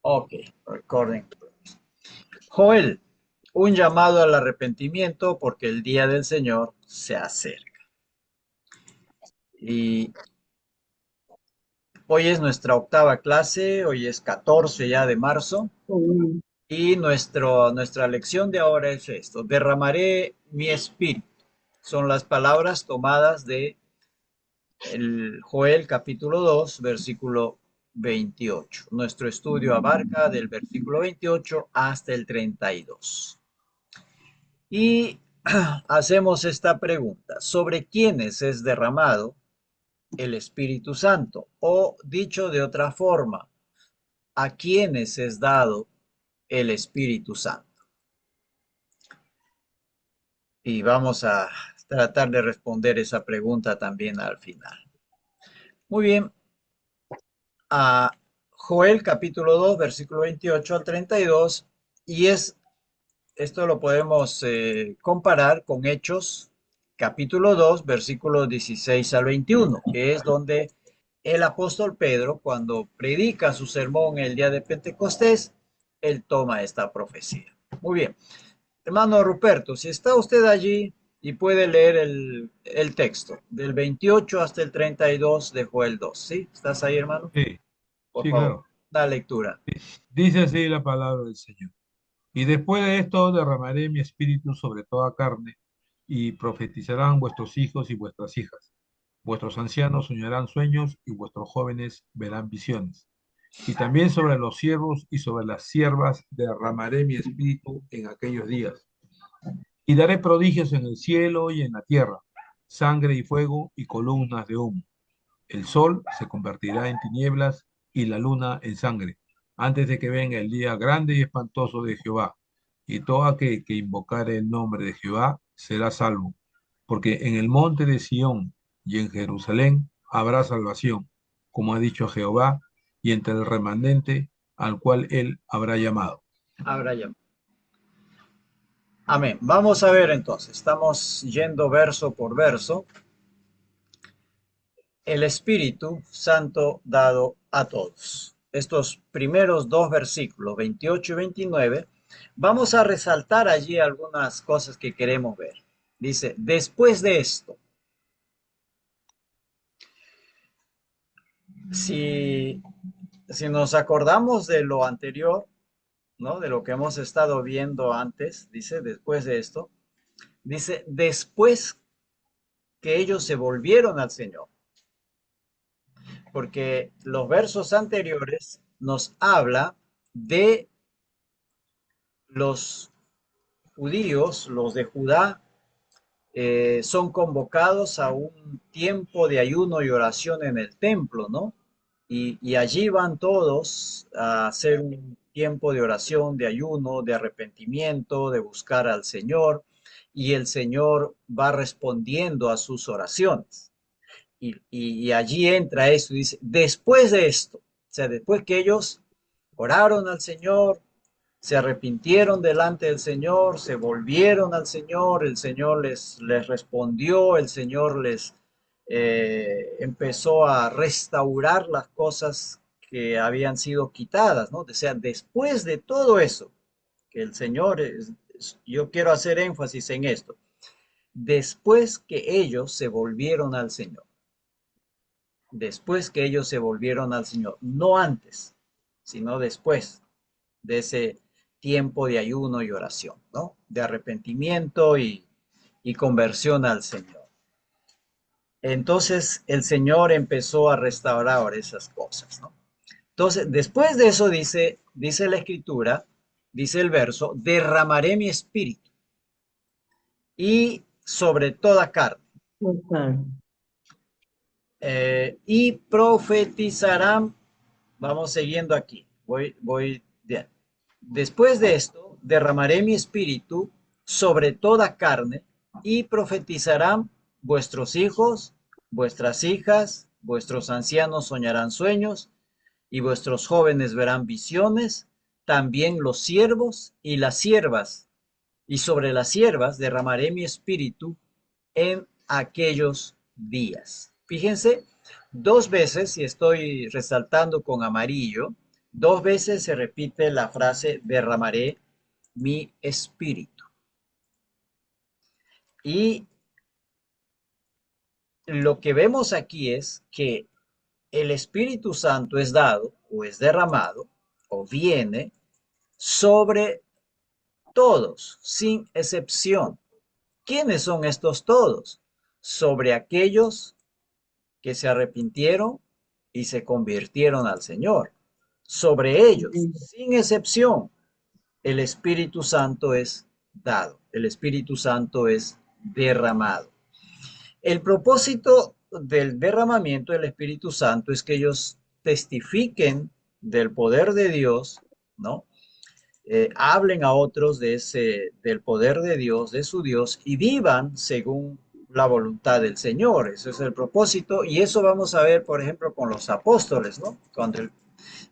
Ok, recording. Joel, un llamado al arrepentimiento porque el día del Señor se acerca. Y hoy es nuestra octava clase, hoy es 14 ya de marzo, Mm. y nuestra lección de ahora es esto: derramaré mi espíritu. Son las palabras tomadas de el Joel capítulo 2, versículo 28. Nuestro estudio abarca del versículo 28 hasta el 32. Y hacemos esta pregunta: ¿sobre quiénes es derramado el Espíritu Santo? O dicho de otra forma, ¿a quiénes es dado el Espíritu Santo? Y vamos a tratar de responder esa pregunta también al final. Muy bien, a Joel capítulo 2 versículo 28 al 32, y esto lo podemos comparar con Hechos capítulo 2 versículos 16 al 21, que es donde el apóstol Pedro, cuando predica su sermón el día de Pentecostés, él toma esta profecía. Muy bien, hermano Ruperto, si está usted allí y puede leer el texto del 28 hasta el 32 de Joel 2, ¿sí? ¿Estás ahí, hermano? Sí, Por sí, favor, claro. da lectura. Dice así la palabra del Señor. Y después de esto derramaré mi espíritu sobre toda carne, y profetizarán vuestros hijos y vuestras hijas. Vuestros ancianos soñarán sueños, y vuestros jóvenes verán visiones. Y también sobre los siervos y sobre las siervas derramaré mi espíritu en aquellos días. Y daré prodigios en el cielo y en la tierra, sangre y fuego y columnas de humo. El sol se convertirá en tinieblas y la luna en sangre, antes de que venga el día grande y espantoso de Jehová. Y todo aquel que invocare el nombre de Jehová será salvo, porque en el monte de Sión y en Jerusalén habrá salvación, como ha dicho Jehová, y entre el remanente al cual él habrá llamado. Abraham. Amén. Vamos a ver entonces, estamos yendo verso por verso. El Espíritu Santo dado a todos. Estos primeros dos versículos, 28 y 29, vamos a resaltar allí algunas cosas que queremos ver. Dice, después de esto, si, si nos acordamos de lo anterior, ¿no? De lo que hemos estado viendo antes, dice, después de esto, dice, después que ellos se volvieron al Señor, porque los versos anteriores nos habla de los judíos, los de Judá, son convocados a un tiempo de ayuno y oración en el templo, ¿no? Y allí van todos a hacer un tiempo de oración, de ayuno, de arrepentimiento, de buscar al Señor, y el Señor va respondiendo a sus oraciones. Y allí entra eso, dice, después de esto, o sea, después que ellos oraron al Señor, se arrepintieron delante del Señor, se volvieron al Señor, el Señor les respondió, el Señor les empezó a restaurar las cosas que habían sido quitadas, ¿no? O sea, después de todo eso, que el Señor, yo quiero hacer énfasis en esto, después que ellos se volvieron al Señor, después que ellos se volvieron al Señor, no antes, sino después de ese tiempo de ayuno y oración, ¿no? De arrepentimiento y conversión al Señor. Entonces el Señor empezó a restaurar esas cosas, ¿no? Entonces, después de eso dice la escritura, dice el verso, derramaré mi espíritu y sobre toda carne, Total. y profetizarán. Vamos siguiendo aquí. Voy bien. Después de esto, derramaré mi espíritu sobre toda carne y profetizarán vuestros hijos, vuestras hijas, vuestros ancianos soñarán sueños y vuestros jóvenes verán visiones, también los siervos y las siervas. Y sobre las siervas derramaré mi espíritu en aquellos días. Fíjense, dos veces, y estoy resaltando con amarillo, 2 veces se repite la frase derramaré mi espíritu. Y lo que vemos aquí es que el Espíritu Santo es dado o es derramado o viene sobre todos, sin excepción. ¿Quiénes son estos todos? Sobre aquellos que se arrepintieron y se convirtieron al Señor. Sobre ellos, sin excepción, el Espíritu Santo es dado, el Espíritu Santo es derramado. El propósito del derramamiento del Espíritu Santo es que ellos testifiquen del poder de Dios, ¿no? Hablen a otros del poder de Dios, de su Dios, y vivan según la voluntad del Señor. Ese es el propósito, y eso vamos a ver, por ejemplo, con los apóstoles, ¿no? Cuando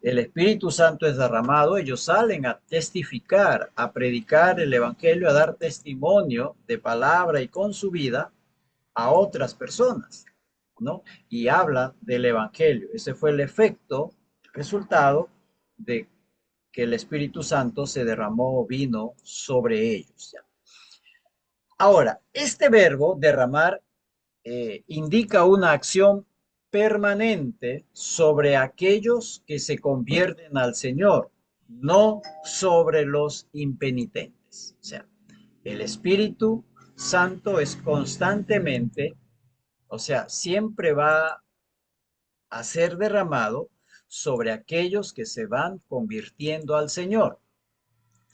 el Espíritu Santo es derramado, ellos salen a testificar, a predicar el Evangelio, a dar testimonio de palabra y con su vida a otras personas, ¿no? Y hablan del Evangelio. Ese fue el efecto, el resultado de que el Espíritu Santo se derramó vino sobre ellos. ¿Ya? Ahora, este verbo derramar indica una acción permanente sobre aquellos que se convierten al Señor, no sobre los impenitentes. O sea, el Espíritu Santo es constantemente, o sea, siempre va a ser derramado sobre aquellos que se van convirtiendo al Señor,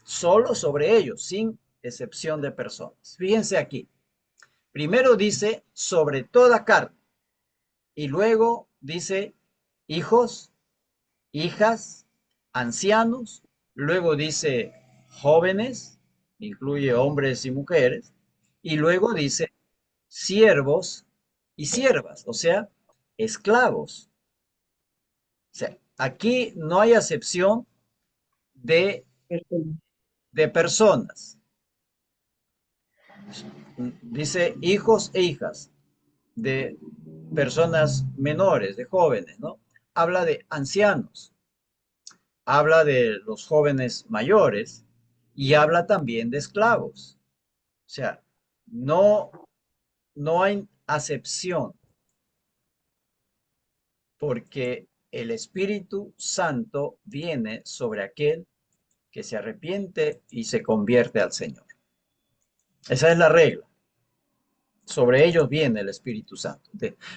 solo sobre ellos, sin excepción de personas. Fíjense aquí, primero dice sobre toda carne y luego dice hijos, hijas, ancianos, luego dice jóvenes, incluye hombres y mujeres, y luego dice siervos y siervas, o sea, esclavos. O sea, aquí no hay acepción de, de personas. Dice hijos e hijas de personas menores, de jóvenes, ¿no? Habla de ancianos, habla de los jóvenes mayores y habla también de esclavos. O sea, no, no hay acepción porque el Espíritu Santo viene sobre aquel que se arrepiente y se convierte al Señor. Esa es la regla. Sobre ellos viene el Espíritu Santo.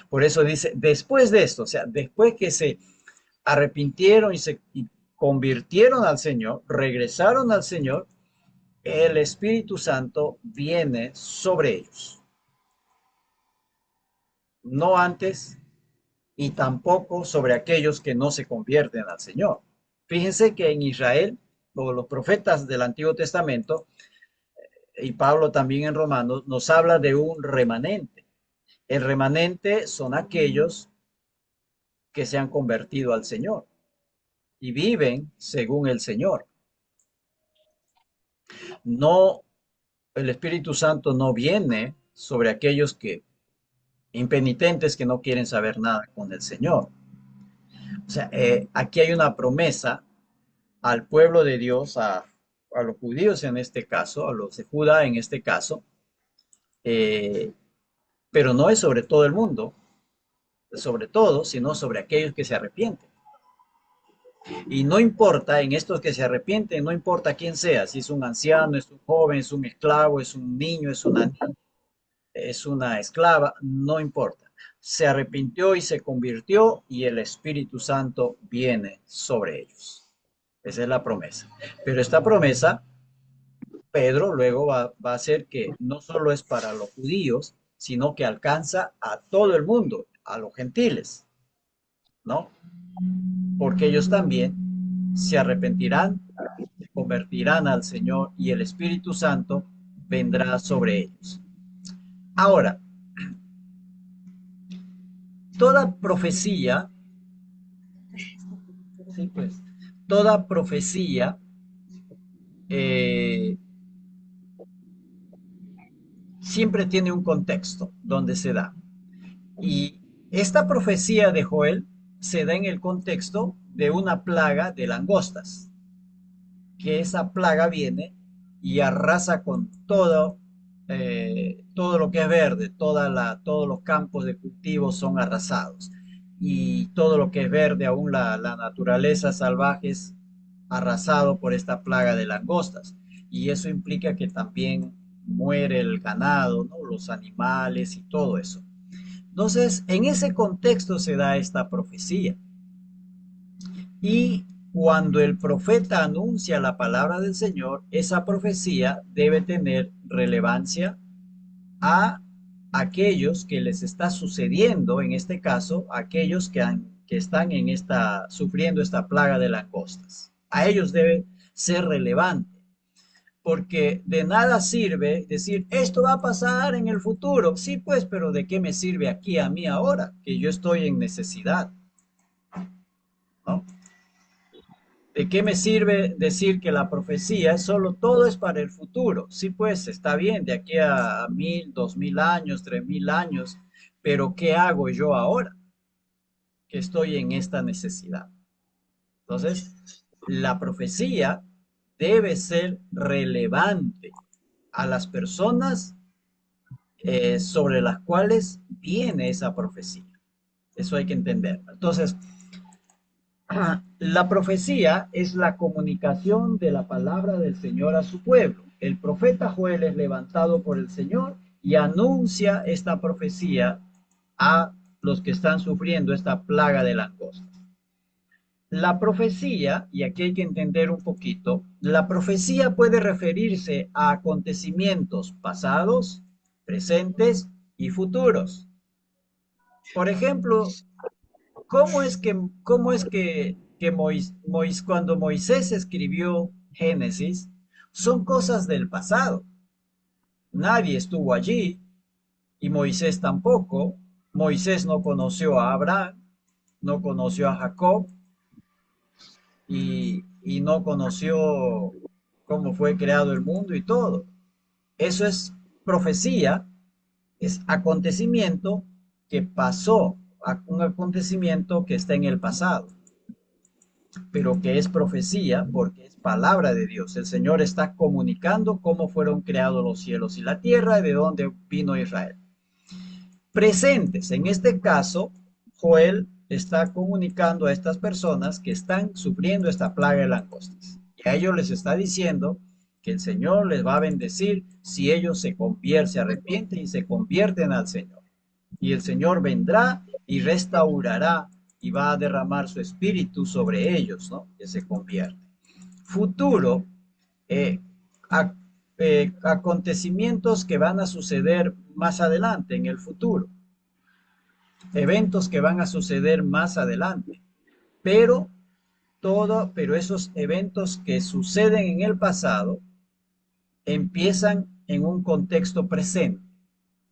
Por eso dice, después de esto, o sea, después que se arrepintieron y convirtieron al Señor, regresaron al Señor, el Espíritu Santo viene sobre ellos. No antes y tampoco sobre aquellos que no se convierten al Señor. Fíjense que en Israel, los profetas del Antiguo Testamento, y Pablo también en Romanos, nos habla de un remanente. El remanente son aquellos que se han convertido al Señor y viven según el Señor. No, el Espíritu Santo no viene sobre aquellos que impenitentes que no quieren saber nada con el Señor. O sea, aquí hay una promesa al pueblo de Dios, a los judíos en este caso, a los de Judá en este caso, eh, pero no es sobre todo el mundo, sobre todo, sino sobre aquellos que se arrepienten. Y no importa, en estos que se arrepienten, no importa quién sea, si es un anciano, es un joven, es un esclavo, es un niño, es una niña, es una esclava, no importa. Se arrepintió y se convirtió y el Espíritu Santo viene sobre ellos. Esa es la promesa. Pero esta promesa, Pedro luego va a hacer que no solo es para los judíos, sino que alcanza a todo el mundo, a los gentiles, ¿no? Porque ellos también se arrepentirán, se convertirán al Señor y el Espíritu Santo vendrá sobre ellos. Ahora, toda profecía, sí, pues, toda profecía eh, siempre tiene un contexto donde se da. Y esta profecía de Joel se da en el contexto de una plaga de langostas, que esa plaga viene y arrasa con todo, todo lo que es verde, todos los campos de cultivo son arrasados. Y todo lo que es verde, aún la naturaleza salvaje es arrasado por esta plaga de langostas. Y eso implica que también muere el ganado, ¿no? Los animales y todo eso. Entonces, en ese contexto se da esta profecía. Y cuando el profeta anuncia la palabra del Señor, esa profecía debe tener relevancia a aquellos que les está sucediendo, en este caso, aquellos que están sufriendo esta plaga de langostas. A ellos debe ser relevante, porque de nada sirve decir, esto va a pasar en el futuro. Sí, pues, pero ¿de qué me sirve aquí a mí ahora, que yo estoy en necesidad? ¿No? ¿De qué me sirve decir que la profecía solo todo es para el futuro? Sí, pues está bien, de aquí a 1000, 2000 años, 3000 años, pero ¿qué hago yo ahora que estoy en esta necesidad? Entonces, la profecía debe ser relevante a las personas sobre las cuales viene esa profecía. Eso hay que entender. Entonces, la profecía es la comunicación de la palabra del Señor a su pueblo. El profeta Joel es levantado por el Señor y anuncia esta profecía a los que están sufriendo esta plaga de langostas. La profecía, y aquí hay que entender un poquito, la profecía puede referirse a acontecimientos pasados, presentes y futuros. Por ejemplo, ¿cómo es que cuando Moisés escribió Génesis, son cosas del pasado? Nadie estuvo allí y Moisés tampoco. Moisés no conoció a Abraham, no conoció a Jacob y no conoció cómo fue creado el mundo y todo. Eso es profecía, es acontecimiento que pasó, un acontecimiento que está en el pasado, pero que es profecía porque es palabra de Dios. El Señor está comunicando cómo fueron creados los cielos y la tierra y de dónde vino Israel. Presentes, en este caso, Joel está comunicando a estas personas que están sufriendo esta plaga de langostas. Y a ellos les está diciendo que el Señor les va a bendecir si ellos se arrepienten y se convierten al Señor. Y el Señor vendrá y restaurará y va a derramar su espíritu sobre ellos, ¿no? Que se convierten. Futuro, eh, a- acontecimientos que van a suceder más adelante, en el futuro. Eventos que van a suceder más adelante. Pero pero esos eventos que suceden en el pasado empiezan en un contexto presente.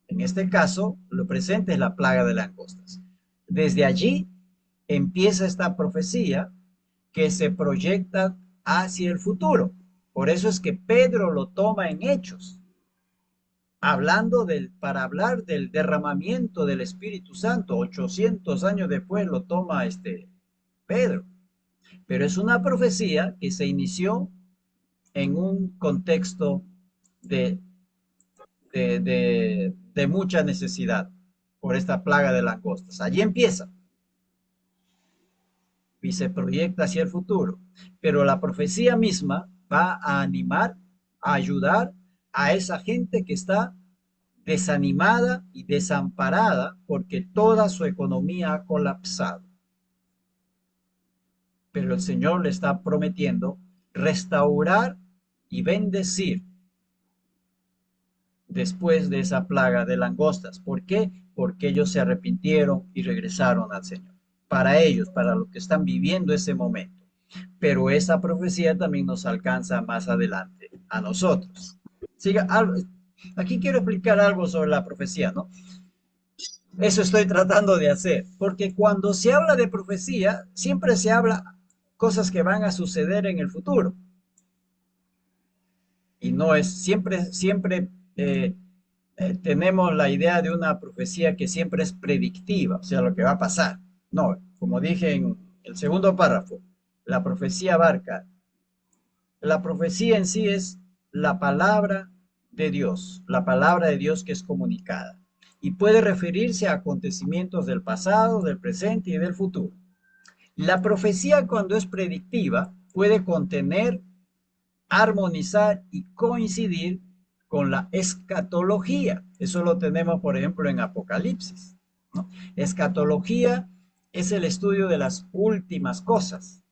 En este caso, lo presente es la plaga de langostas. Desde allí empieza esta profecía que se proyecta hacia el futuro. Por eso es que Pedro lo toma en Hechos, para hablar del derramamiento del Espíritu Santo. 800 años después lo toma Pedro. Pero es una profecía que se inició en un contexto de, de mucha necesidad por esta plaga de langostas. Allí empieza y se proyecta hacia el futuro. Pero la profecía misma va a animar, a ayudar a esa gente que está desanimada y desamparada porque toda su economía ha colapsado. Pero el Señor le está prometiendo restaurar y bendecir después de esa plaga de langostas. ¿Por qué? Porque ellos se arrepintieron y regresaron al Señor. Para ellos, para los que están viviendo ese momento. Pero esa profecía también nos alcanza más adelante a nosotros. Siga, aquí quiero explicar algo sobre la profecía, ¿no? Eso estoy tratando de hacer, porque cuando se habla de profecía, siempre se habla cosas que van a suceder en el futuro. Y no es siempre tenemos la idea de una profecía que siempre es predictiva, o sea, lo que va a pasar. No, como dije en el segundo párrafo, la profecía abarca, la profecía en sí es la palabra de Dios que es comunicada y puede referirse a acontecimientos del pasado, del presente y del futuro. La profecía cuando es predictiva puede contener, armonizar y coincidir con la escatología. Eso lo tenemos, por ejemplo, en Apocalipsis, ¿no? Escatología es el estudio de las últimas cosas,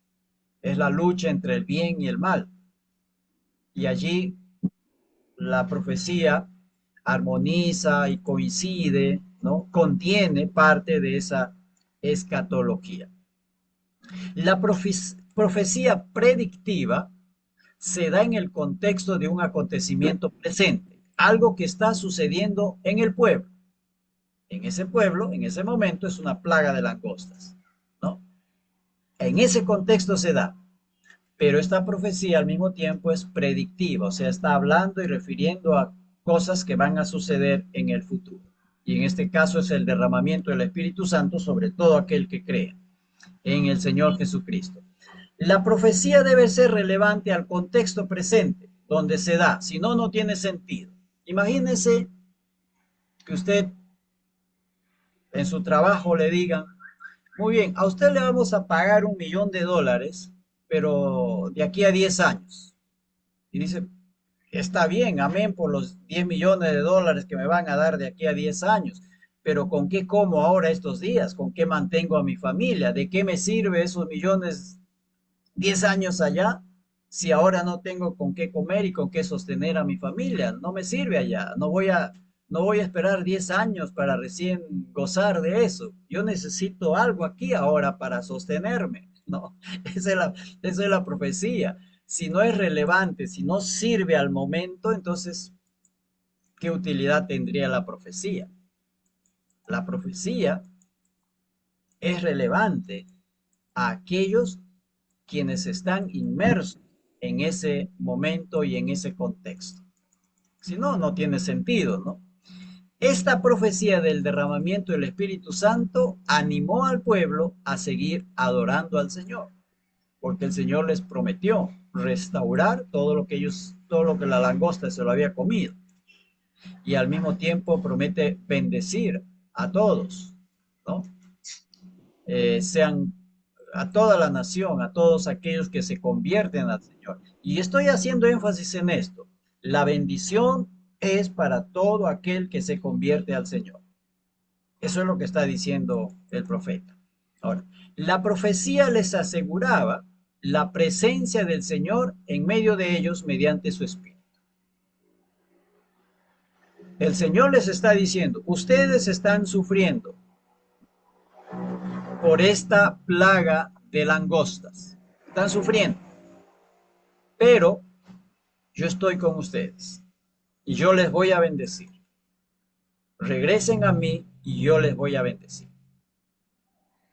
es la lucha entre el bien y el mal. Y allí la profecía armoniza y coincide, ¿no? Contiene parte de esa escatología. La profecía predictiva se da en el contexto de un acontecimiento presente, algo que está sucediendo en el pueblo. En ese pueblo, en ese momento, es una plaga de langostas, ¿no? En ese contexto se da, pero esta profecía al mismo tiempo es predictiva, o sea, está hablando y refiriendo a cosas que van a suceder en el futuro. Y en este caso es el derramamiento del Espíritu Santo sobre todo aquel que cree en el Señor Jesucristo. La profecía debe ser relevante al contexto presente donde se da, si no, no tiene sentido. Imagínese que usted en su trabajo le digan, muy bien, a usted le vamos a pagar $1.000.000, pero de aquí a 10 años. Y dice, está bien, amén por los $10.000.000 que me van a dar de aquí a 10 años, pero ¿con qué como ahora estos días? ¿Con qué mantengo a mi familia? ¿De qué me sirve esos millones 10 años allá si ahora no tengo con qué comer y con qué sostener a mi familia? No me sirve allá, no voy a esperar 10 años para recién gozar de eso. Yo necesito algo aquí ahora para sostenerme, ¿no? Esa es la profecía. Si no es relevante, si no sirve al momento, entonces, ¿qué utilidad tendría la profecía? La profecía es relevante a aquellos quienes están inmersos en ese momento y en ese contexto. Si no, no tiene sentido, ¿no? Esta profecía del derramamiento del Espíritu Santo animó al pueblo a seguir adorando al Señor, porque el Señor les prometió restaurar todo lo que la langosta se lo había comido, y al mismo tiempo promete bendecir a todos, ¿no? Sean a toda la nación, a todos aquellos que se convierten al Señor. Y estoy haciendo énfasis en esto. La bendición es para todo aquel que se convierte al Señor. Eso es lo que está diciendo el profeta. Ahora, la profecía les aseguraba la presencia del Señor en medio de ellos mediante su Espíritu. El Señor les está diciendo, ustedes están sufriendo por esta plaga de langostas. Están sufriendo, pero yo estoy con ustedes y yo les voy a bendecir. Regresen a mí y yo les voy a bendecir.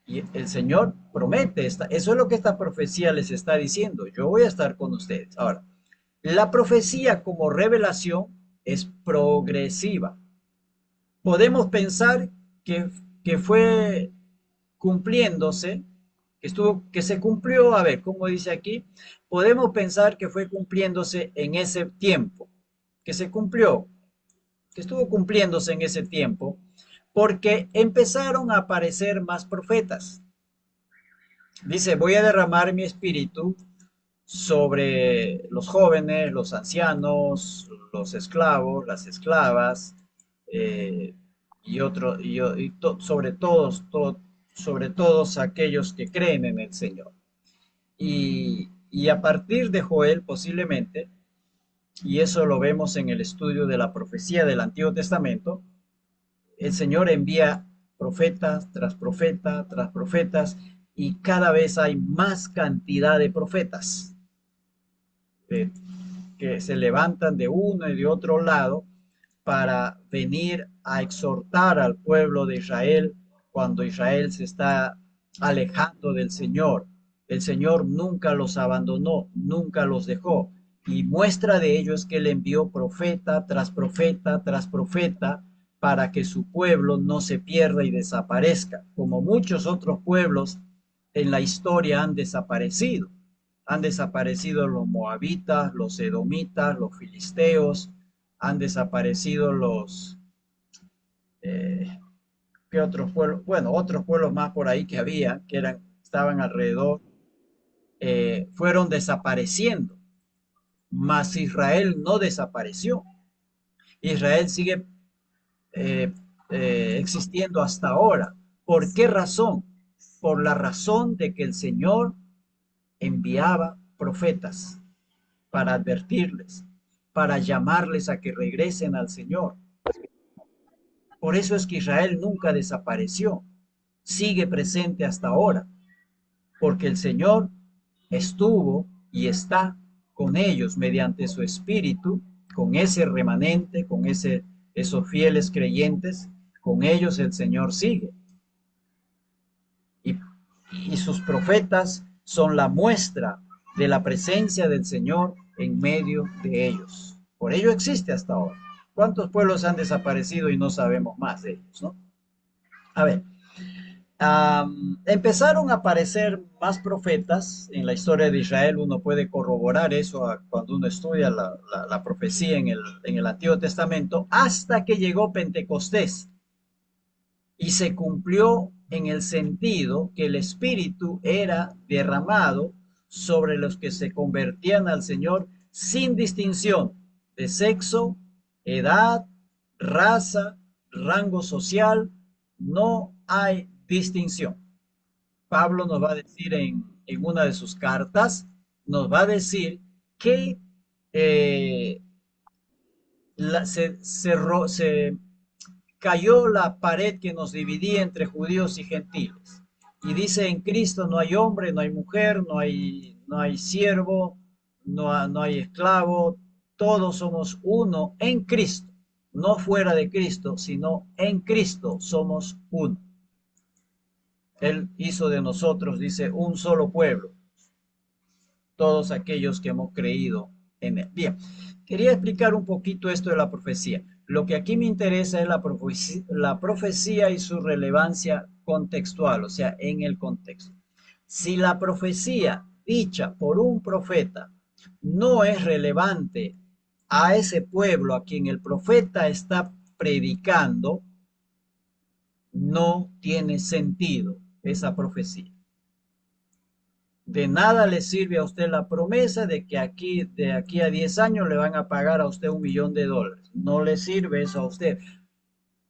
Y el Señor promete eso es lo que esta profecía les está diciendo. Yo voy a estar con ustedes. Ahora, la profecía como revelación es progresiva. Podemos pensar que fue cumpliéndose, que se cumplió, a ver, ¿cómo dice aquí? Podemos pensar que fue cumpliéndose en ese tiempo, que se cumplió, que estuvo cumpliéndose en ese tiempo, porque empezaron a aparecer más profetas. Dice, voy a derramar mi espíritu sobre los jóvenes, los ancianos, los esclavos, las esclavas, eh, sobre todos aquellos que creen en el Señor. Y a partir de Joel posiblemente, y eso lo vemos en el estudio de la profecía del Antiguo Testamento, el Señor envía profetas tras profeta tras profetas y cada vez hay más cantidad de profetas eh, que se levantan de uno y de otro lado para venir a exhortar al pueblo de Israel cuando Israel se está alejando del Señor. El Señor nunca los abandonó, nunca los dejó. Y muestra de ello es que él envió profeta tras profeta tras profeta para que su pueblo no se pierda y desaparezca, como muchos otros pueblos en la historia han desaparecido. Han desaparecido los moabitas, los edomitas, los filisteos, han desaparecido los, eh, ¿qué otros pueblos? Bueno, otros pueblos más por ahí que había, que estaban alrededor, fueron desapareciendo, mas Israel no desapareció. Israel sigue eh, existiendo hasta ahora. ¿Por qué razón? Por la razón de que el Señor enviaba profetas para advertirles, para llamarles a que regresen al Señor. Por eso es que Israel nunca desapareció, sigue presente hasta ahora, porque el Señor estuvo y está con ellos mediante su espíritu, con ese remanente, con esos fieles creyentes, con ellos el Señor sigue. Y, y sus profetas son la muestra de la presencia del Señor en medio de ellos. Por ello existe hasta ahora. ¿Cuántos pueblos han desaparecido y no sabemos más de ellos, no? A ver, empezaron a aparecer más profetas en la historia de Israel. Uno puede corroborar eso cuando uno estudia la profecía en el Antiguo Testamento, hasta que llegó Pentecostés y se cumplió en el sentido que el Espíritu era derramado sobre los que se convertían al Señor sin distinción de sexo, edad, raza, rango social. No hay distinción. Pablo nos va a decir en una de sus cartas, nos va a decir que eh, se cayó la pared que nos dividía entre judíos y gentiles. Y dice, en Cristo no hay hombre, no hay mujer, no hay siervo, no hay esclavo, todos somos uno en Cristo, no fuera de Cristo, sino en Cristo somos uno. Él hizo de nosotros, dice, un solo pueblo, todos aquellos que hemos creído en él. Bien, quería explicar un poquito esto de la profecía. Lo que aquí me interesa es la profecía y su relevancia contextual, o sea, en el contexto. Si la profecía dicha por un profeta no es relevante a ese pueblo a quien el profeta está predicando, no tiene sentido esa profecía. De nada le sirve a usted la promesa de que de aquí a 10 años le van a pagar a usted $1.000.000. No le sirve eso a usted.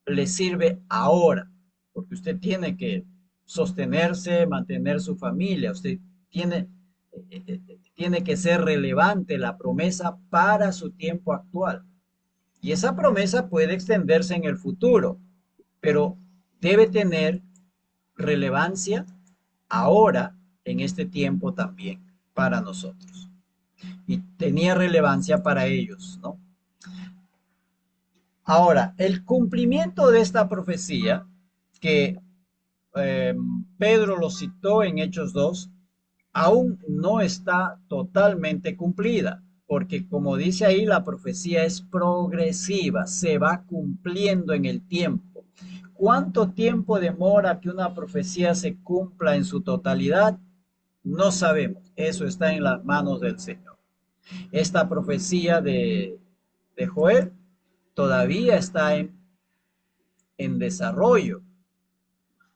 Le sirve ahora, porque usted tiene que sostenerse, mantener su familia. Usted tiene que ser relevante la promesa para su tiempo actual. Y esa promesa puede extenderse en el futuro, pero debe tener relevancia ahora, en este tiempo también, para nosotros. Y tenía relevancia para ellos, ¿no? Ahora, el cumplimiento de esta profecía, que Pedro lo citó en Hechos 2, aún no está totalmente cumplida, porque como dice ahí, la profecía es progresiva, se va cumpliendo en el tiempo. ¿Cuánto tiempo demora que una profecía se cumpla en su totalidad? No sabemos, eso está en las manos del Señor. Esta profecía de Joel todavía está en desarrollo,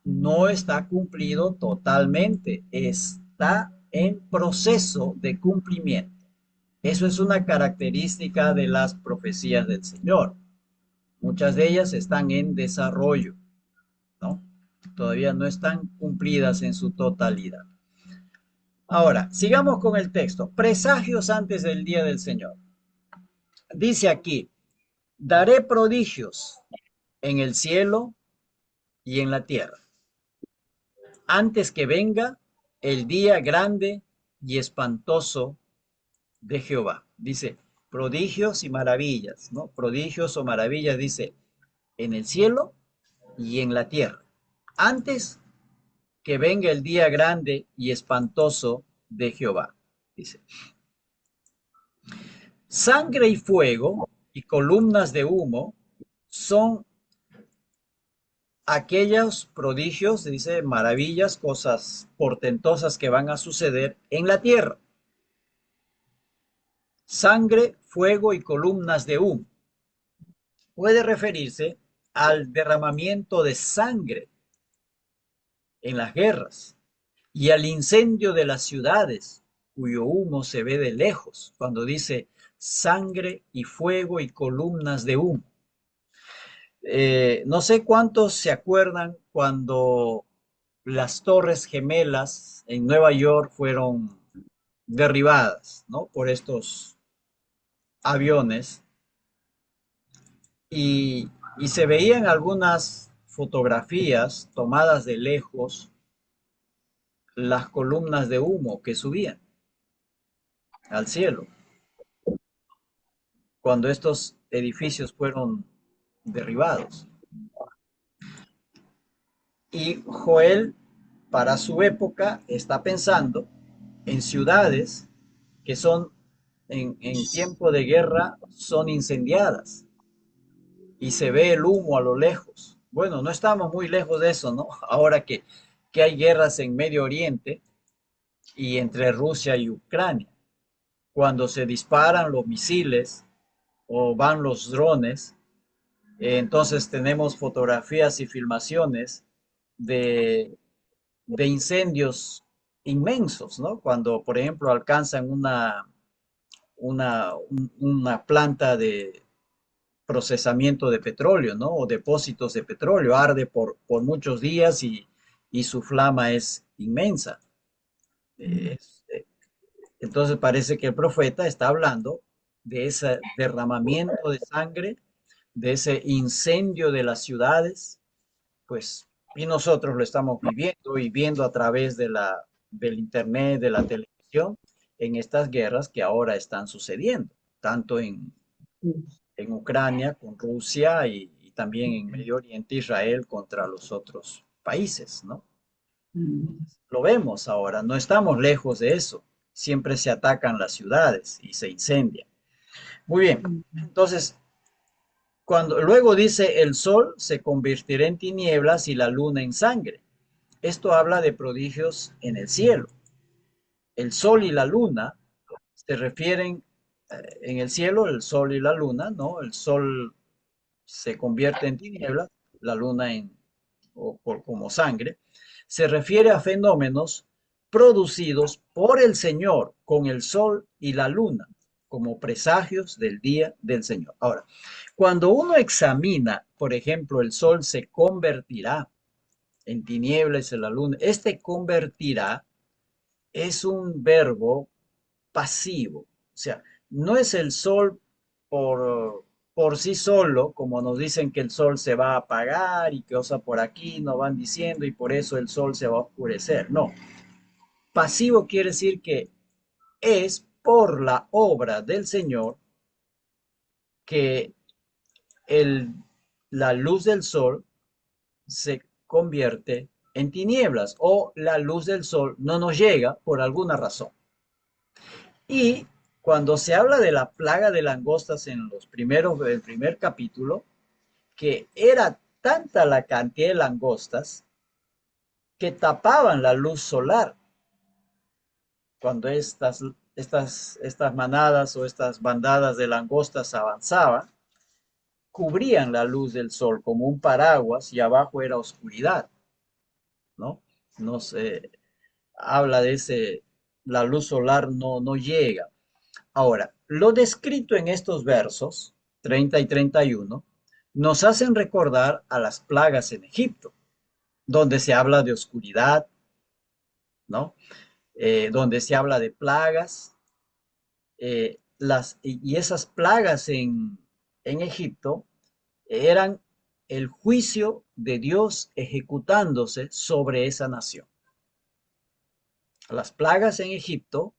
no está cumplido totalmente, está en proceso de cumplimiento. Eso es una característica de las profecías del Señor. Muchas de ellas están en desarrollo, ¿no? Todavía no están cumplidas en su totalidad. Ahora, sigamos con el texto. Presagios antes del día del Señor. Dice aquí, daré prodigios en el cielo y en la tierra, antes que venga el día grande y espantoso de Jehová. Dice, prodigios y maravillas, ¿no? Prodigios o maravillas, dice, en el cielo y en la tierra, antes que venga el día grande y espantoso de Jehová. Dice, sangre y fuego y columnas de humo son aquellos prodigios, dice, maravillas, cosas portentosas que van a suceder en la tierra. Sangre, fuego y columnas de humo. Puede referirse al derramamiento de sangre en las guerras y al incendio de las ciudades, cuyo humo se ve de lejos, cuando dice sangre y fuego y columnas de humo. No sé cuántos se acuerdan cuando las Torres Gemelas en Nueva York fueron derribadas, ¿no? Por estos aviones y, y se veían algunas fotografías tomadas de lejos, las columnas de humo que subían al cielo cuando estos edificios fueron derribados. Y Joel, para su época, está pensando en ciudades que son en tiempo de guerra son incendiadas y se ve el humo a lo lejos. Bueno, no estamos muy lejos de eso, ¿no? Ahora que hay guerras en Medio Oriente y entre Rusia y Ucrania. Cuando se disparan los misiles o van los drones, entonces tenemos fotografías y filmaciones de, de incendios inmensos, ¿no? Cuando, por ejemplo, alcanzan una planta de procesamiento de petróleo, ¿no? O depósitos de petróleo, arde por muchos días y su flama es inmensa. Eh, entonces parece que el profeta está hablando de ese derramamiento de sangre, de ese incendio de las ciudades, pues, y nosotros lo estamos viviendo y viendo a través del internet, de la televisión, en estas guerras que ahora están sucediendo, tanto en Ucrania con Rusia y también en Medio Oriente, Israel contra los otros países, ¿no? Lo vemos ahora, no estamos lejos de eso. Siempre se atacan las ciudades y se incendian. Muy bien, entonces, cuando luego dice el sol se convertirá en tinieblas y la luna en sangre. Esto habla de prodigios en el cielo. El sol y la luna se refieren en el cielo, el sol y la luna, ¿no? El sol se convierte en tinieblas, la luna como sangre. Se refiere a fenómenos producidos por el Señor con el sol y la luna como presagios del día del Señor. Ahora, cuando uno examina, por ejemplo, el sol se convertirá en tinieblas en la luna, este convertirá es un verbo pasivo, o sea, no es el sol por sí solo, como nos dicen que el sol se va a apagar y que cosa por aquí nos van diciendo y por eso el sol se va a oscurecer. No, pasivo quiere decir que es por la obra del Señor que el, la luz del sol se convierte en tinieblas o la luz del sol no nos llega por alguna razón. Y cuando se habla de la plaga de langostas en el primer capítulo, que era tanta la cantidad de langostas que tapaban la luz solar. Cuando estas manadas o estas bandadas de langostas avanzaban, cubrían la luz del sol como un paraguas y abajo era oscuridad, ¿no? Nos habla de la luz solar no llega. Ahora, lo descrito en estos versos 30 y 31 nos hacen recordar a las plagas en Egipto, donde se habla de oscuridad, ¿no? Donde se habla de plagas, y esas plagas en Egipto eran el juicio de Dios ejecutándose sobre esa nación. Las plagas en Egipto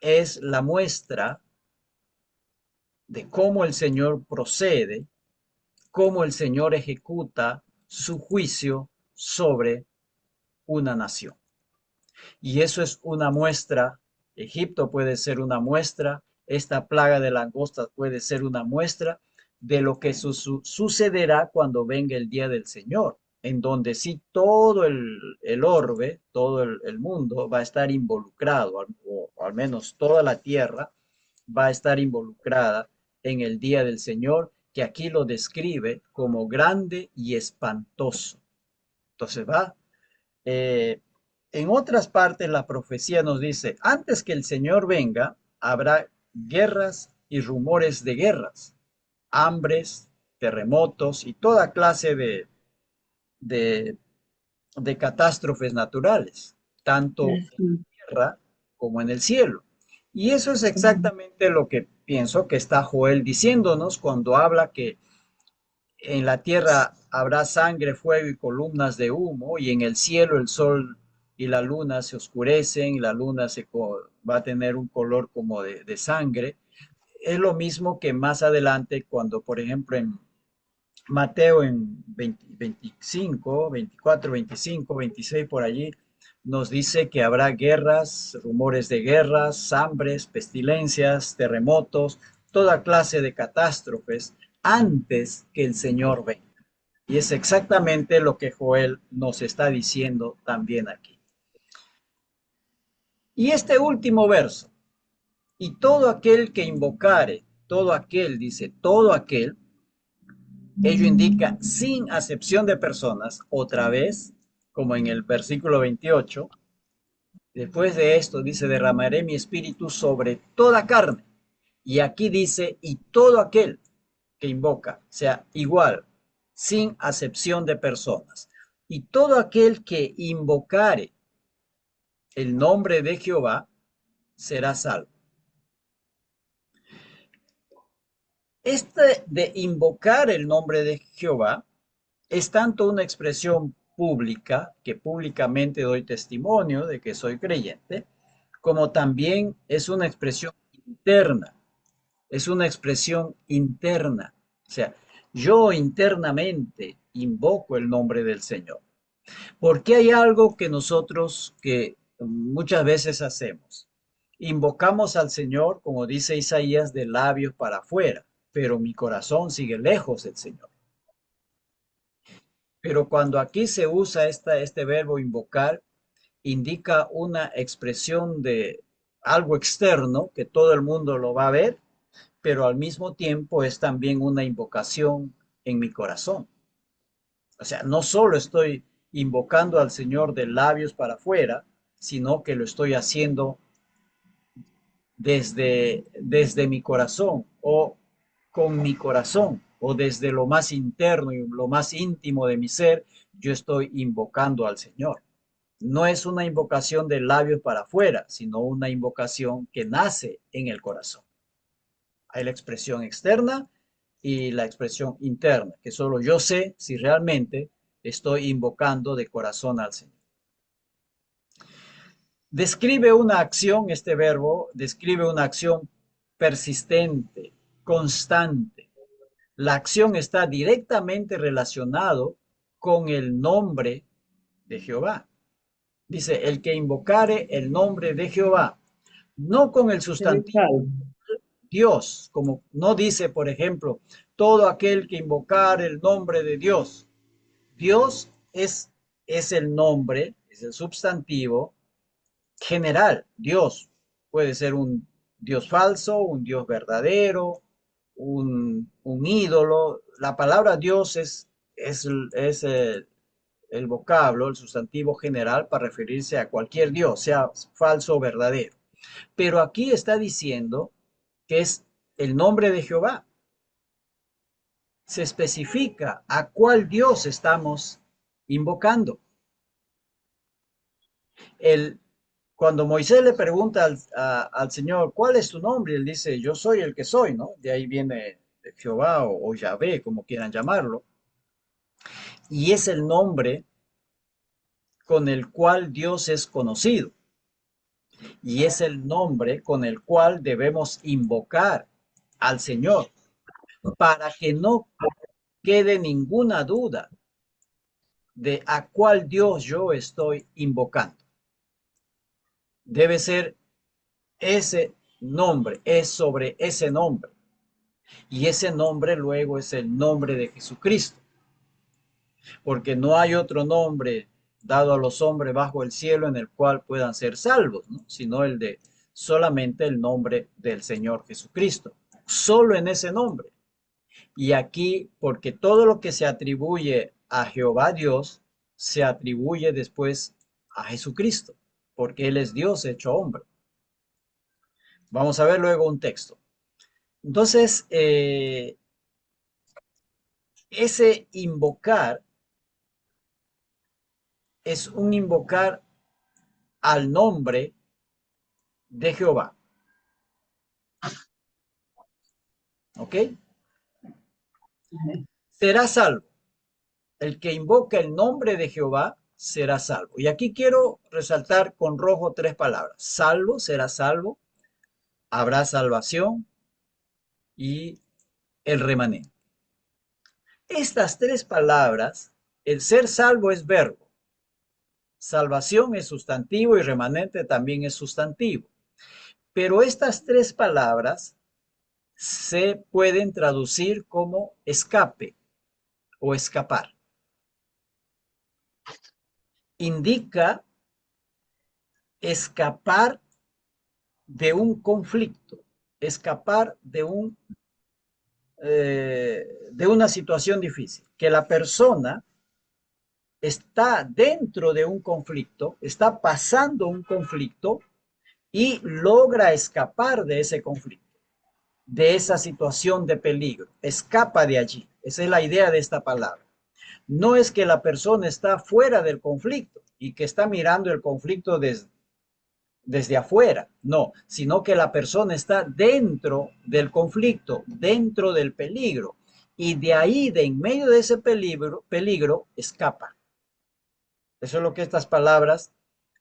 es la muestra de cómo el Señor procede, cómo el Señor ejecuta su juicio sobre una nación. Y eso es una muestra, Egipto puede ser una muestra, esta plaga de langostas puede ser una muestra de lo que sucederá cuando venga el día del Señor, en donde sí todo el orbe, todo el mundo va a estar involucrado, o al menos toda la tierra va a estar involucrada en el día del Señor, que aquí lo describe como grande y espantoso. Entonces va, eh, en otras partes la profecía nos dice, antes que el Señor venga, habrá guerras y rumores de guerras, hambres, terremotos y toda clase de, de catástrofes naturales, tanto en Así. la tierra como en el cielo. Y eso es exactamente lo que pienso que está Joel diciéndonos cuando habla que en la tierra habrá sangre, fuego y columnas de humo, y en el cielo el sol y la luna se oscurecen, y la luna va a tener un color como de sangre. Es lo mismo que más adelante, cuando, por ejemplo, en Mateo en 20, 25, 24, 25, 26 por allí, nos dice que habrá guerras, rumores de guerras, hambres, pestilencias, terremotos, toda clase de catástrofes antes que el Señor venga. Y es exactamente lo que Joel nos está diciendo también aquí. Y este último verso, y todo aquel que invocare, todo aquel, dice, todo aquel, ello indica sin acepción de personas, otra vez, como en el versículo 28, después de esto dice, derramaré mi espíritu sobre toda carne. Y aquí dice, y todo aquel que invoca, o sea, igual, sin acepción de personas. Y todo aquel que invocare el nombre de Jehová será salvo. Este de invocar el nombre de Jehová es tanto una expresión pública, que públicamente doy testimonio de que soy creyente, como también es una expresión interna, es una expresión interna. O sea, yo internamente invoco el nombre del Señor. Porque hay algo que nosotros que muchas veces hacemos. Invocamos al Señor, como dice Isaías, de labios para afuera, pero mi corazón sigue lejos del Señor. Pero cuando aquí se usa este verbo invocar, indica una expresión de algo externo que todo el mundo lo va a ver, pero al mismo tiempo es también una invocación en mi corazón. O sea, no solo estoy invocando al Señor de labios para afuera, sino que lo estoy haciendo desde mi corazón o con mi corazón o desde lo más interno y lo más íntimo de mi ser, yo estoy invocando al Señor. No es una invocación de labios para afuera, sino una invocación que nace en el corazón. Hay la expresión externa y la expresión interna, que solo yo sé si realmente estoy invocando de corazón al Señor. Describe una acción, este verbo describe una acción persistente, constante. La acción está directamente relacionado con el nombre de Jehová. Dice, el que invocare el nombre de Jehová, no con el Seré sustantivo salvo. Dios, como no dice, por ejemplo, todo aquel que invocar el nombre de Dios. Dios es el nombre, es el sustantivo general. Dios puede ser un Dios falso, un Dios verdadero, un ídolo. La palabra Dios es el vocablo, el sustantivo general para referirse a cualquier Dios, sea falso o verdadero. Pero aquí está diciendo que es el nombre de Jehová. Se especifica a cuál Dios estamos invocando. El, cuando Moisés le pregunta al Señor, ¿cuál es tu nombre? Él dice, yo soy el que soy, ¿no? De ahí viene Jehová o Yahvé, como quieran llamarlo. Y es el nombre con el cual Dios es conocido. Y es el nombre con el cual debemos invocar al Señor para que no quede ninguna duda de a cuál Dios yo estoy invocando. Debe ser ese nombre, es sobre ese nombre. Y ese nombre luego es el nombre de Jesucristo, porque no hay otro nombre dado a los hombres bajo el cielo en el cual puedan ser salvos, ¿no? Sino el de solamente el nombre del Señor Jesucristo, solo en ese nombre. Y aquí, porque todo lo que se atribuye a Jehová Dios, se atribuye después a Jesucristo, porque Él es Dios hecho hombre. Vamos a ver luego un texto. Entonces, ese invocar es un invocar al nombre de Jehová. ¿Ok? Será salvo. El que invoca el nombre de Jehová será salvo. Y aquí quiero resaltar con rojo tres palabras. Salvo, será salvo, habrá salvación y el remanente. Estas tres palabras, el ser salvo es verbo, salvación es sustantivo y remanente también es sustantivo. Pero estas tres palabras se pueden traducir como escape o escapar. Indica escapar de un conflicto, escapar de una situación difícil, que la persona está dentro de un conflicto, está pasando un conflicto y logra escapar de ese conflicto, de esa situación de peligro, escapa de allí. Esa es la idea de esta palabra. No es que la persona está fuera del conflicto y que está mirando el conflicto desde afuera, no, sino que la persona está dentro del conflicto, dentro del peligro, y de ahí, de en medio de ese peligro escapa. Eso es lo que estas palabras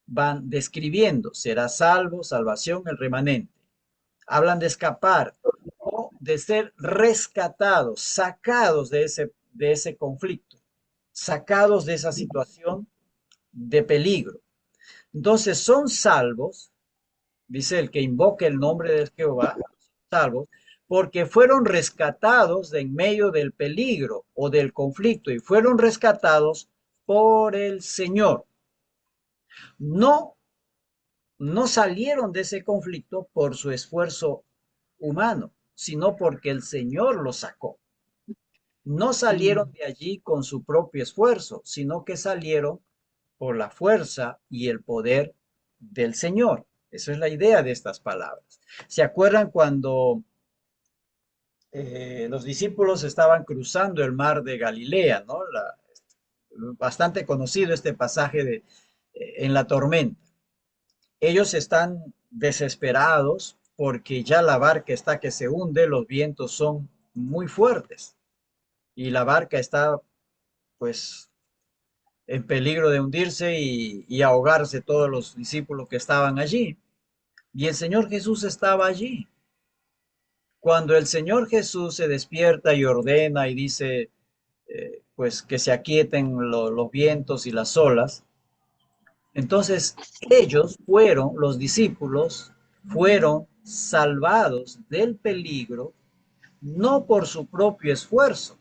van describiendo. Será salvo, salvación, el remanente. Hablan de escapar o de ser rescatados, sacados de ese conflicto, sacados de esa situación de peligro. Entonces son salvos, dice el que invoque el nombre de Jehová, salvos, porque fueron rescatados de en medio del peligro o del conflicto y fueron rescatados por el Señor. No, no salieron de ese conflicto por su esfuerzo humano, sino porque el Señor los sacó. No salieron de allí con su propio esfuerzo, sino que salieron por la fuerza y el poder del Señor. Esa es la idea de estas palabras. ¿Se acuerdan cuando los discípulos estaban cruzando el mar de Galilea, ¿no? Bastante conocido este pasaje en la tormenta. Ellos están desesperados porque ya la barca está que se hunde, los vientos son muy fuertes y la barca está pues en peligro de hundirse y ahogarse todos los discípulos que estaban allí. Y el Señor Jesús estaba allí. Cuando el Señor Jesús se despierta y ordena y dice, pues que se aquieten los vientos y las olas, entonces ellos fueron, los discípulos, fueron salvados del peligro, no por su propio esfuerzo,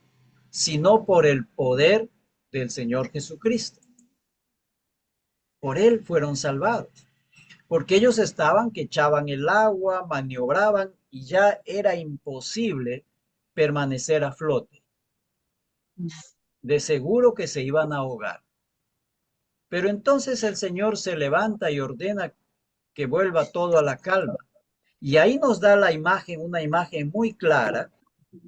sino por el poder del Señor Jesucristo. Por él fueron salvados, porque ellos estaban que echaban el agua, maniobraban y ya era imposible permanecer a flote. De seguro que se iban a ahogar. Pero entonces el Señor se levanta y ordena que vuelva todo a la calma. Y ahí nos da la imagen, una imagen muy clara,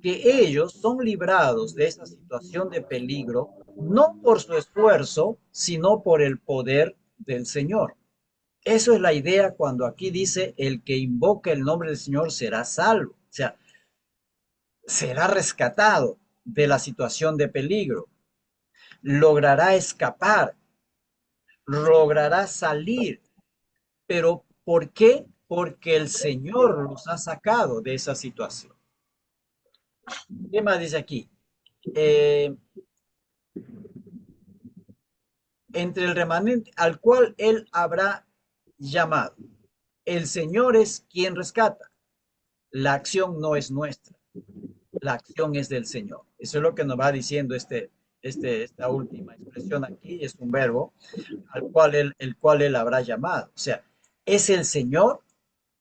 que ellos son librados de esa situación de peligro, no por su esfuerzo, sino por el poder del Señor. Eso es la idea cuando aquí dice, el que invoca el nombre del Señor será salvo. O sea, será rescatado de la situación de peligro, logrará escapar, logrará salir. Pero ¿por qué? Porque el Señor los ha sacado de esa situación. ¿Qué más dice aquí? Eh, entre el remanente al cual Él habrá llamado. El Señor es quien rescata. La acción no es nuestra. la acción es del Señor. Eso es lo que nos va diciendo esta última expresión aquí, es un verbo el cual él habrá llamado. O sea, es el Señor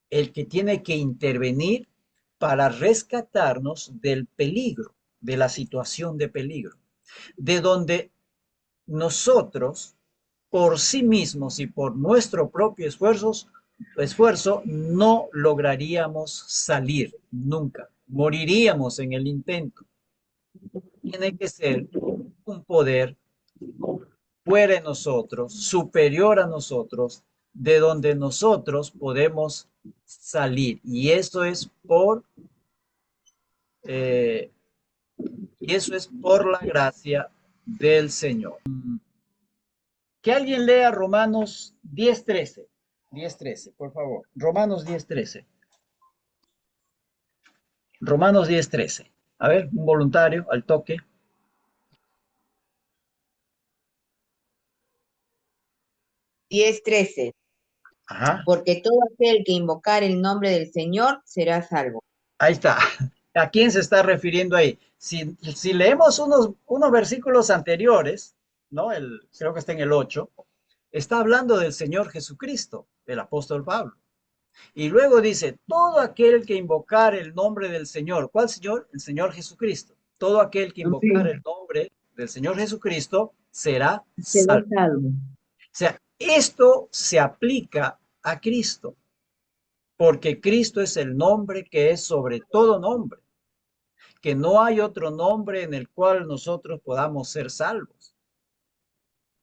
el que tiene que intervenir para rescatarnos del peligro, de la situación de peligro, de donde nosotros, por sí mismos y por nuestro propio esfuerzo, no lograríamos salir nunca. Moriríamos en el intento. Tiene que ser un poder fuera de nosotros, superior a nosotros, de donde nosotros podemos salir. Eh, y eso es por la gracia del Señor. Que alguien lea Romanos 10:13. 10:13, por favor. Romanos 10:13. Romanos 10:13. A ver, un voluntario al toque. 10:13. Ajá. Porque todo aquel que invocar el nombre del Señor será salvo. Ahí está. ¿A quién se está refiriendo ahí? Si leemos unos versículos anteriores, ¿no? Creo que está en el 8, está hablando del Señor Jesucristo, el apóstol Pablo. Y luego dice, todo aquel que invocar el nombre del Señor, ¿cuál Señor? El Señor Jesucristo. Todo aquel que invocar el nombre del Señor Jesucristo será Será salvo. salvo. O sea, esto se aplica a Cristo, porque Cristo es el nombre que es sobre todo nombre, que no hay otro nombre en el cual nosotros podamos ser salvos.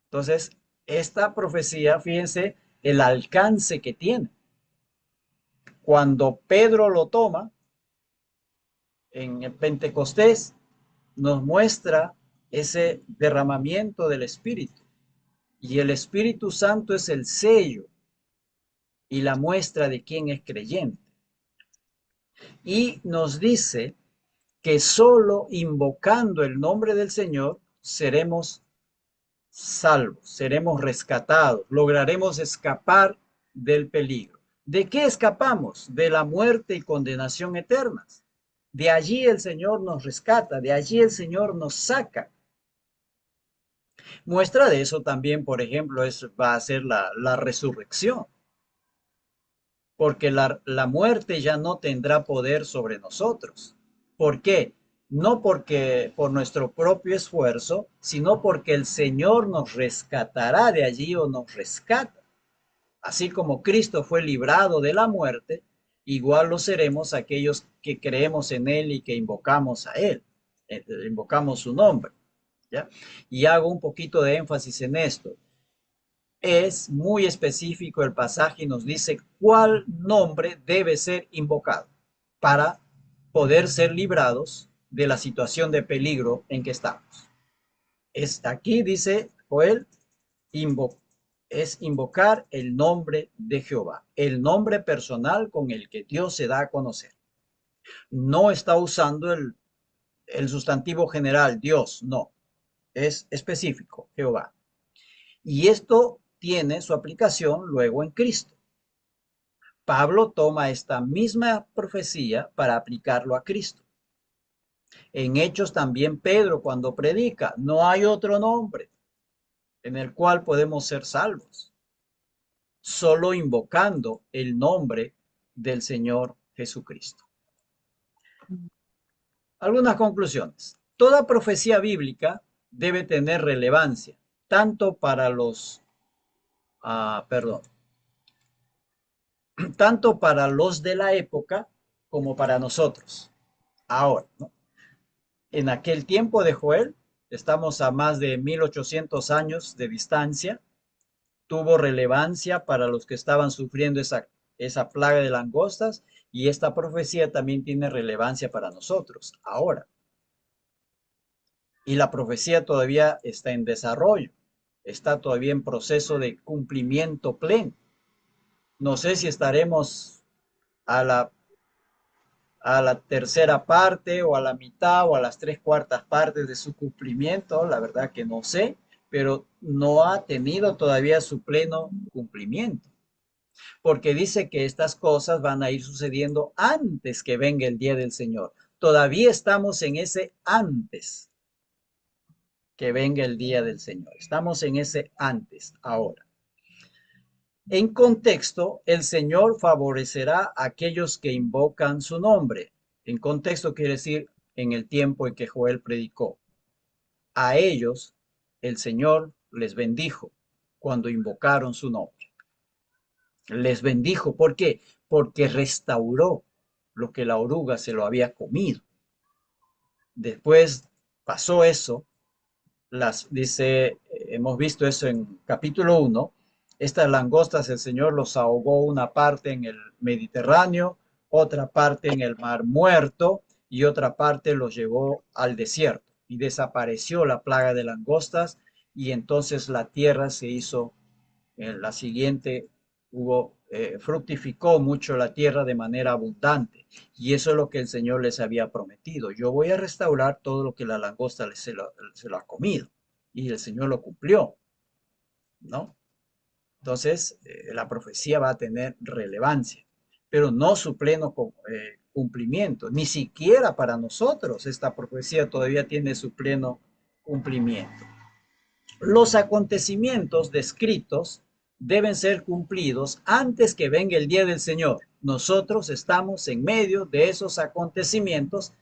Entonces, esta profecía, fíjense el alcance que tiene. Cuando Pedro lo toma en el Pentecostés, nos muestra ese derramamiento del Espíritu. Y el Espíritu Santo es el sello y la muestra de quién es creyente. Y nos dice que solo invocando el nombre del Señor seremos salvos, seremos rescatados, lograremos escapar del peligro. ¿De qué escapamos? De la muerte y condenación eternas. De allí el Señor nos rescata, de allí el Señor nos saca. Muestra de eso también, por ejemplo, va a ser la resurrección, porque la muerte ya no tendrá poder sobre nosotros. ¿Por qué? No porque por nuestro propio esfuerzo, sino porque el Señor nos rescatará de allí o nos rescata. Así como Cristo fue librado de la muerte, igual lo seremos aquellos que creemos en Él y que invocamos a Él, invocamos su nombre. ¿Ya? Y hago un poquito de énfasis en esto. Es muy específico el pasaje y nos dice cuál nombre debe ser invocado para poder ser librados de la situación de peligro en que estamos. Aquí dice Joel, es invocar el nombre de Jehová, el nombre personal con el que Dios se da a conocer. No está usando el sustantivo general, Dios, no, es específico, Jehová. Y esto tiene su aplicación luego en Cristo. Pablo toma esta misma profecía para aplicarlo a Cristo. En Hechos también Pedro cuando predica, no hay otro nombre en el cual podemos ser salvos, solo invocando el nombre del Señor Jesucristo. Algunas conclusiones. Toda profecía bíblica debe tener relevancia, tanto para tanto para los de la época como para nosotros. Ahora, ¿no? En aquel tiempo de Joel, estamos a más de 1800 años de distancia, tuvo relevancia para los que estaban sufriendo esa plaga de langostas y esta profecía también tiene relevancia para nosotros ahora. Y la profecía todavía está en desarrollo, está todavía en proceso de cumplimiento pleno. No sé si estaremos a la tercera parte o a la mitad o a las 3/4 partes de su cumplimiento, la verdad que no sé, pero no ha tenido todavía su pleno cumplimiento, porque dice que estas cosas van a ir sucediendo antes que venga el día del Señor. todavía estamos en ese antes que venga el día del Señor. Estamos en ese antes ahora. En contexto, el Señor favorecerá a aquellos que invocan su nombre. En contexto quiere decir en el tiempo en que Joel predicó. A ellos el Señor les bendijo cuando invocaron su nombre. Les bendijo. ¿Por qué? Porque restauró lo que la oruga se lo había comido. Después pasó eso, dice, hemos visto eso en capítulo 1, estas langostas el Señor los ahogó una parte en el Mediterráneo, otra parte en el Mar Muerto y otra parte los llevó al desierto y desapareció la plaga de langostas y entonces la tierra se hizo, en la siguiente fructificó mucho la tierra de manera abundante. Y eso es lo que el Señor les había prometido. Yo voy a restaurar todo lo que la langosta se lo ha comido. Y el Señor lo cumplió, ¿no? Entonces, la profecía va a tener relevancia, pero no su pleno cumplimiento. Ni siquiera para nosotros esta profecía todavía tiene su pleno cumplimiento. Los acontecimientos descritos deben ser cumplidos antes que venga el día del Señor. Nosotros estamos en medio de esos acontecimientos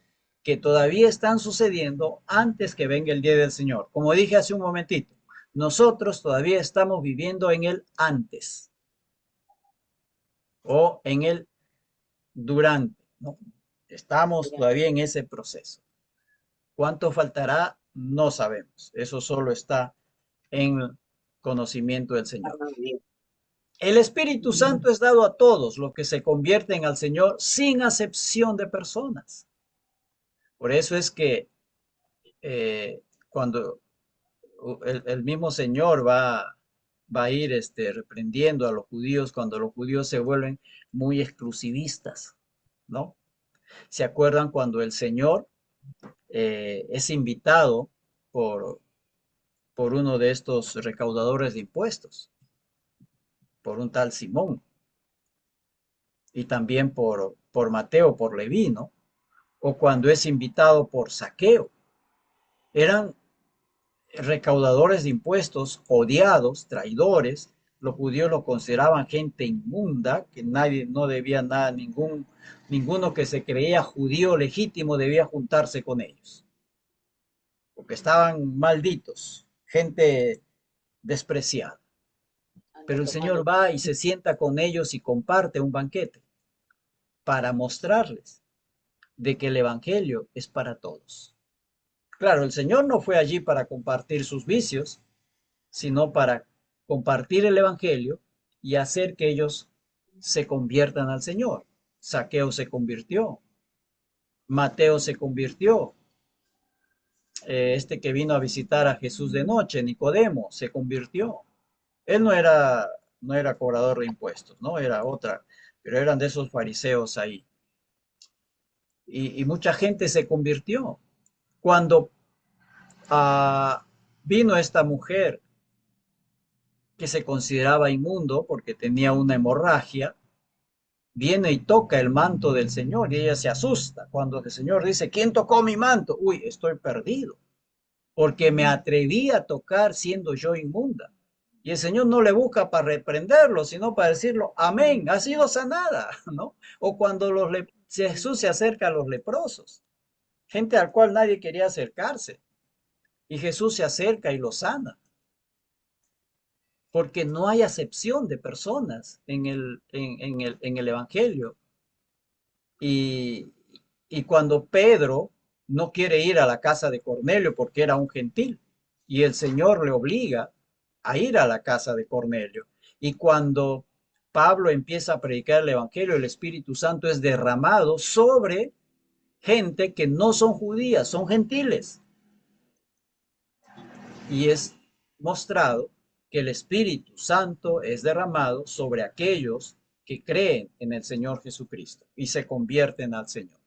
que todavía están sucediendo antes que venga el día del Señor. Como dije hace un momentito, nosotros todavía estamos viviendo en el antes o en el durante, ¿no? Estamos todavía en ese proceso. ¿Cuánto faltará? No sabemos. Eso solo está en conocimiento del Señor. El Espíritu Santo es dado a todos los que se convierten al Señor sin acepción de personas. Por eso es que cuando el mismo Señor va a ir reprendiendo a los judíos cuando los judíos se vuelven muy exclusivistas, ¿no? ¿Se acuerdan cuando el Señor es invitado por uno de estos recaudadores de impuestos, por un tal Simón, y también por Mateo, por Leví, ¿no? O cuando es invitado por Zaqueo? Eran recaudadores de impuestos, odiados, traidores. Los judíos lo consideraban gente inmunda, que nadie, no debía nada, ninguno que se creía judío legítimo debía juntarse con ellos, porque estaban malditos, gente despreciada. Pero el Señor va y se sienta con ellos y comparte un banquete para mostrarles de que el Evangelio es para todos. Claro, el Señor no fue allí para compartir sus vicios, sino para compartir el Evangelio y hacer que ellos se conviertan al Señor. Zaqueo se convirtió, Mateo se convirtió, este que vino a visitar a Jesús de noche, Nicodemo, se convirtió. Él no era cobrador de impuestos, no era otra, pero eran de esos fariseos ahí. Y mucha gente se convirtió. Cuando vino esta mujer que se consideraba inmundo porque tenía una hemorragia, viene y toca el manto del Señor y ella se asusta cuando el Señor dice, ¿quién tocó mi manto? Uy, estoy perdido, porque me atreví a tocar siendo yo inmunda. Y el Señor no le busca para reprenderlo, sino para decirlo, amén, ha sido sanada, ¿no? O cuando Jesús se acerca a los leprosos, gente al cual nadie quería acercarse, y Jesús se acerca y los sana, porque no hay acepción de personas en el Evangelio. Y cuando Pedro no quiere ir a la casa de Cornelio porque era un gentil, y el Señor le obliga a ir a la casa de Cornelio. Y cuando Pablo empieza a predicar el Evangelio, el Espíritu Santo es derramado sobre gente que no son judías, son gentiles. Y es mostrado que el Espíritu Santo es derramado sobre aquellos que creen en el Señor Jesucristo y se convierten al Señor,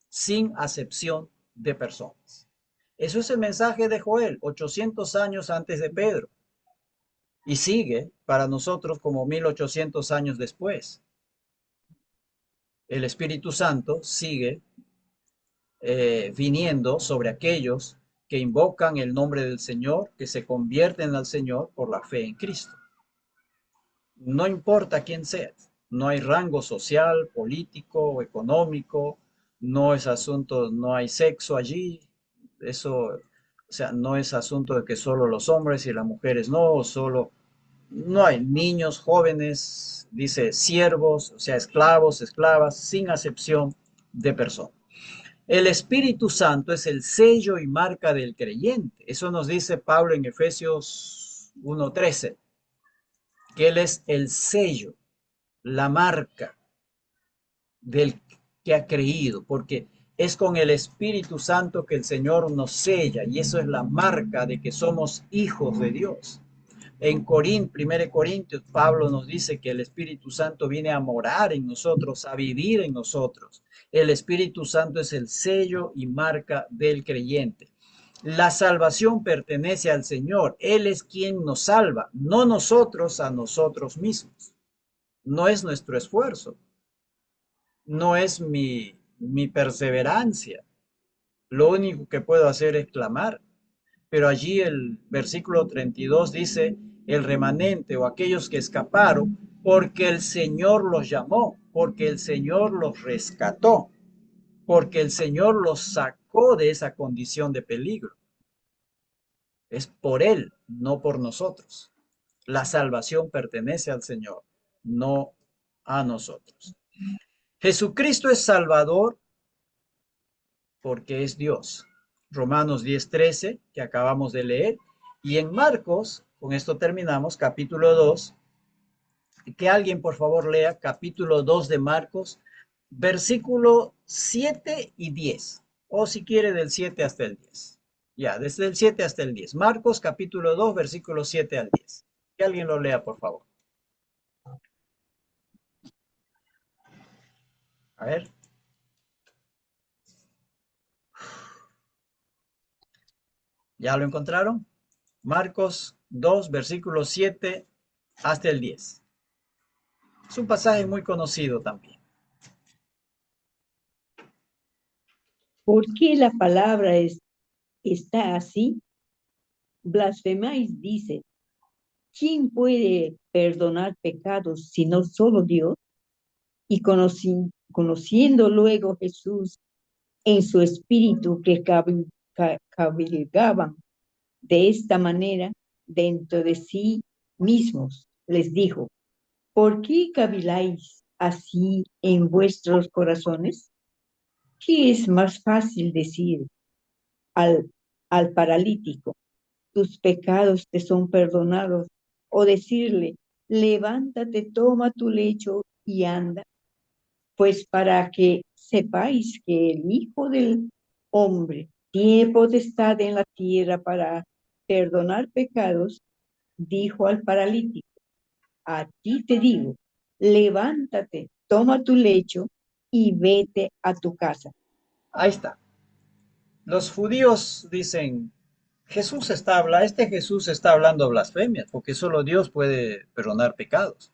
sin acepción de personas. Eso es el mensaje de Joel, 800 años antes de Pedro. Y sigue para nosotros como 1800 años después. El Espíritu Santo sigue viniendo sobre aquellos que invocan el nombre del Señor, que se convierten al Señor por la fe en Cristo. No importa quién seas, no hay rango social, político o económico, no es asunto, no hay sexo allí, eso, o sea, no es asunto de que solo los hombres y las mujeres no, o solo, no hay niños, jóvenes, dice siervos, o sea, esclavos, esclavas, sin acepción de persona. El Espíritu Santo es el sello y marca del creyente. Eso nos dice Pablo en Efesios 1:13, que Él es el sello, la marca del que ha creído, porque es con el Espíritu Santo que el Señor nos sella y eso es la marca de que somos hijos de Dios. En 1 Corintios, Pablo nos dice que el Espíritu Santo viene a morar en nosotros, a vivir en nosotros. El Espíritu Santo es el sello y marca del creyente. La salvación pertenece al Señor. Él es quien nos salva, no nosotros a nosotros mismos. No es nuestro esfuerzo, no es mi perseverancia. Lo único que puedo hacer es clamar. Pero allí el versículo 32 dice, el remanente o aquellos que escaparon, porque el Señor los llamó, porque el Señor los rescató, porque el Señor los sacó de esa condición de peligro. Es por Él, no por nosotros. La salvación pertenece al Señor, no a nosotros. Jesucristo es Salvador porque es Dios. Romanos 10:13, que acabamos de leer, y en Marcos, con esto terminamos, capítulo 2, que alguien por favor lea capítulo 2 de Marcos, versículo 7 y 10, o si quiere del 7 hasta el 10. Ya, desde el 7 hasta el 10. Marcos capítulo 2, versículo 7 al 10. Que alguien lo lea, por favor. A ver. ¿Ya lo encontraron? Marcos 2, versículo 7 hasta el 10. Es un pasaje muy conocido también. ¿Por qué la palabra está así? Blasfemáis, dice. ¿Quién puede perdonar pecados sino solo Dios? Y conociendo luego Jesús en su espíritu que cabalgaban de esta manera dentro de sí mismos, les dijo, ¿por qué caviláis así en vuestros corazones? ¿Qué es más fácil decir al paralítico, tus pecados te son perdonados, o decirle, levántate, toma tu lecho y anda? Pues para que sepáis que el Hijo del Hombre tiene potestad en la tierra para perdonar pecados, dijo al paralítico, a ti te digo, levántate, toma tu lecho y vete a tu casa. Ahí está. Los judíos dicen, este Jesús está hablando blasfemias, porque solo Dios puede perdonar pecados.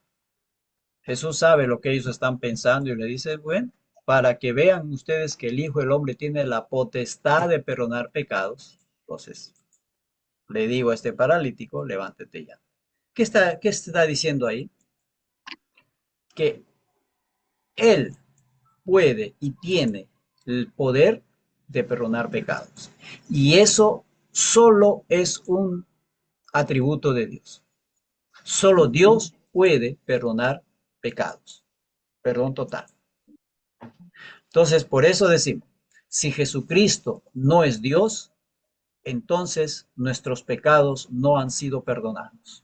Jesús sabe lo que ellos están pensando y le dice, bueno, para que vean ustedes que el Hijo del Hombre tiene la potestad de perdonar pecados, entonces le digo a este paralítico, levántate ya. ¿Qué está diciendo ahí? Que Él puede y tiene el poder de perdonar pecados. Y eso solo es un atributo de Dios. Solo Dios puede perdonar pecados. Perdón total. Entonces, por eso decimos, si Jesucristo no es Dios, entonces nuestros pecados no han sido perdonados.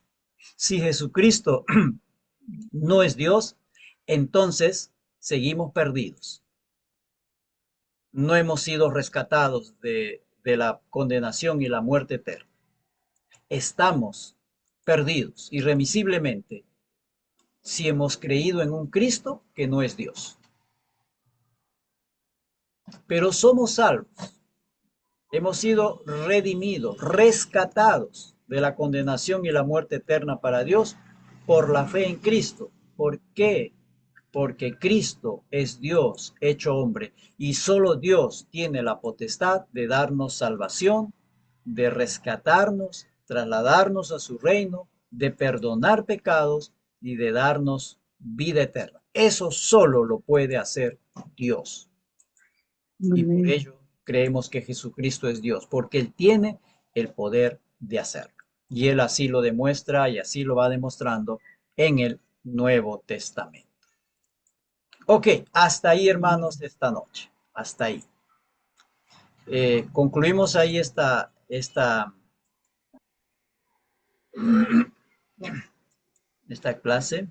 Si Jesucristo no es Dios, entonces seguimos perdidos. No hemos sido rescatados de la condenación y la muerte eterna. Estamos perdidos irremisiblemente si hemos creído en un Cristo que no es Dios. Pero somos salvos. Hemos sido redimidos, rescatados de la condenación y la muerte eterna para Dios por la fe en Cristo. ¿Por qué? porque Cristo es Dios hecho hombre y solo Dios tiene la potestad de darnos salvación, de rescatarnos, trasladarnos a su reino, de perdonar pecados y de darnos vida eterna. Eso solo lo puede hacer Dios. Y por Amén. ello creemos que Jesucristo es Dios, porque Él tiene el poder de hacerlo. Y Él así lo demuestra y así lo va demostrando en el Nuevo Testamento. Ok, hasta ahí, hermanos, esta noche. Hasta ahí. Concluimos ahí esta clase.